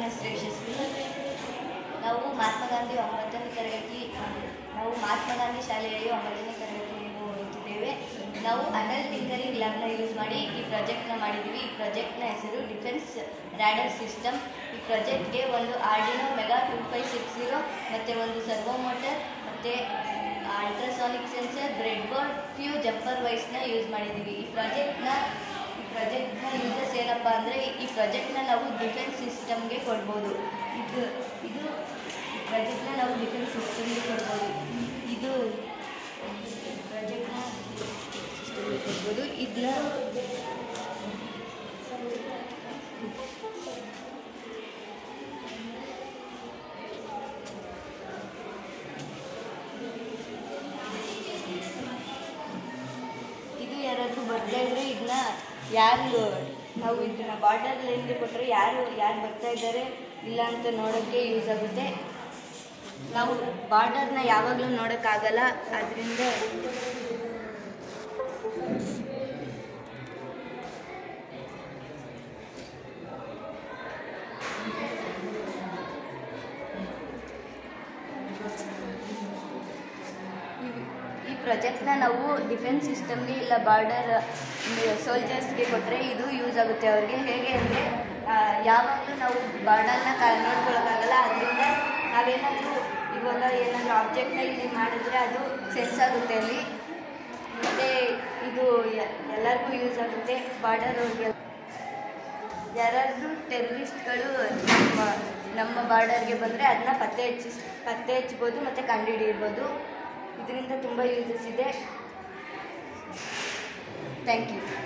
ಹೆಸರು ಯಶಸ್ವಿ. ನಾವು ಮಹಾತ್ಮ ಗಾಂಧಿ 9ನೇ ತರಗತಿ ಮಹಾತ್ಮ ಗಾಂಧಿ ಶಾಲೆಯಲ್ಲಿ 9ನೇ ತರಗತಿಯಲ್ಲಿ ಓದುತ್ತಿದ್ದೇವೆ. ನಾವು ಅಟಲ್ ಟಿಂಕರಿಂಗ್ ಲ್ಯಾಬ್ನ ಯೂಸ್ ಮಾಡಿ ಈ ಪ್ರಾಜೆಕ್ಟ್ನ ಮಾಡಿದ್ದೀವಿ. ಈ ಪ್ರಾಜೆಕ್ಟ್ನ ಹೆಸರು ಡಿಫೆನ್ಸ್ ರಾಡರ್ ಸಿಸ್ಟಮ್. ಈ ಪ್ರಾಜೆಕ್ಟ್ಗೆ ಒಂದು ಆರ್ಡಿನೋ ಮೆಗಾ 2560 ಮತ್ತು ಒಂದು ಸರ್ವೋ ಮೋಟರ್ ಮತ್ತು ultrasonic sensor, breadboard, few jumper ವೈಸ್ನ ಯೂಸ್ ಮಾಡಿದ್ದೀವಿ. ಈ ಪ್ರಾಜೆಕ್ಟ್ನ ಯೂಸಸ್ ಏನಪ್ಪ ಅಂದರೆ, ಈ ಪ್ರಾಜೆಕ್ಟ್ನ ನಾವು ಡಿಫೆನ್ಸ್ ಸಿಸ್ಟಮ್ಗೆ ಕೊಡ್ಬೋದು. ಈ ಪ್ರಾಜೆಕ್ಟ್ನ ನಾವು ಡಿಫೆನ್ಸ್ ಸಿಸ್ಟಮ್ಗೆ ಕೊಡ್ಬೋದು. ಪ್ರಾಜೆಕ್ಟ್ನ ಸಿಸ್ಟಮ್ಗೆ ಕೊಡ್ಬೋದು. ಇದು ಯಾರಾದರೂ ಬರ್ತಾ ಇದ್ರೆ ನಾವು ಇದನ್ನ ಬಾರ್ಡರ್ ಲೈನ್ಗೆ ಕೊಟ್ಟರೆ ಯಾರು ಬರ್ತಾ ಇದ್ದಾರೆ ಇಲ್ಲ ಅಂತ ನೋಡೋಕ್ಕೆ ಯೂಸ್ ಆಗುತ್ತೆ. ನಾವು ಬಾರ್ಡರ್ನ ಯಾವಾಗಲೂ ನೋಡೋಕ್ಕಾಗಲ್ಲ, ಆದ್ದರಿಂದ ಈ ಪ್ರಾಜೆಕ್ಟ್ನ ನಾವು ಡಿಫೆನ್ಸ್ ಸಿಸ್ಟಮ್ಗೆ ಇಲ್ಲ ಬಾರ್ಡರ್ ಸೋಲ್ಜರ್ಸ್ಗೆ ಕೊಟ್ಟರೆ ಇದು ಯೂಸ್ ಆಗುತ್ತೆ ಅವ್ರಿಗೆ. ಹೇಗೆ ಅಂದರೆ, ಯಾವಾಗಲೂ ನಾವು ಬಾರ್ಡರ್ನ ನೋಡ್ಕೊಳ್ಳೋಕ್ಕಾಗಲ್ಲ, ಅದರಿಂದ ನಾವೇನಾದರೂ ಇವಾಗ ಏನಾದರೂ ಆಬ್ಜೆಕ್ಟ್ನ ಇಲ್ಲಿ ಮಾಡಿದ್ರೆ ಅದು ಸೆನ್ಸ್ ಆಗುತ್ತೆ ಅಲ್ಲಿ. ಮತ್ತು ಇದು ಎಲ್ಲರಿಗೂ ಯೂಸ್ ಆಗುತ್ತೆ. ಬಾರ್ಡರ್ ಅವ್ರಿಗೆ ಯಾರಾದರೂ ಟೆರರಿಸ್ಟ್ಗಳು ನಮ್ಮ ಬಾರ್ಡರ್ಗೆ ಬಂದರೆ ಅದನ್ನ ಪತ್ತೆ ಹಚ್ಬೋದು ಮತ್ತು ಕಂಡುಹಿಡಿಯಬೋದು. ಇದರಿಂದ ತುಂಬ ಯೂಸಸ್ ಇದೆ. Thank you.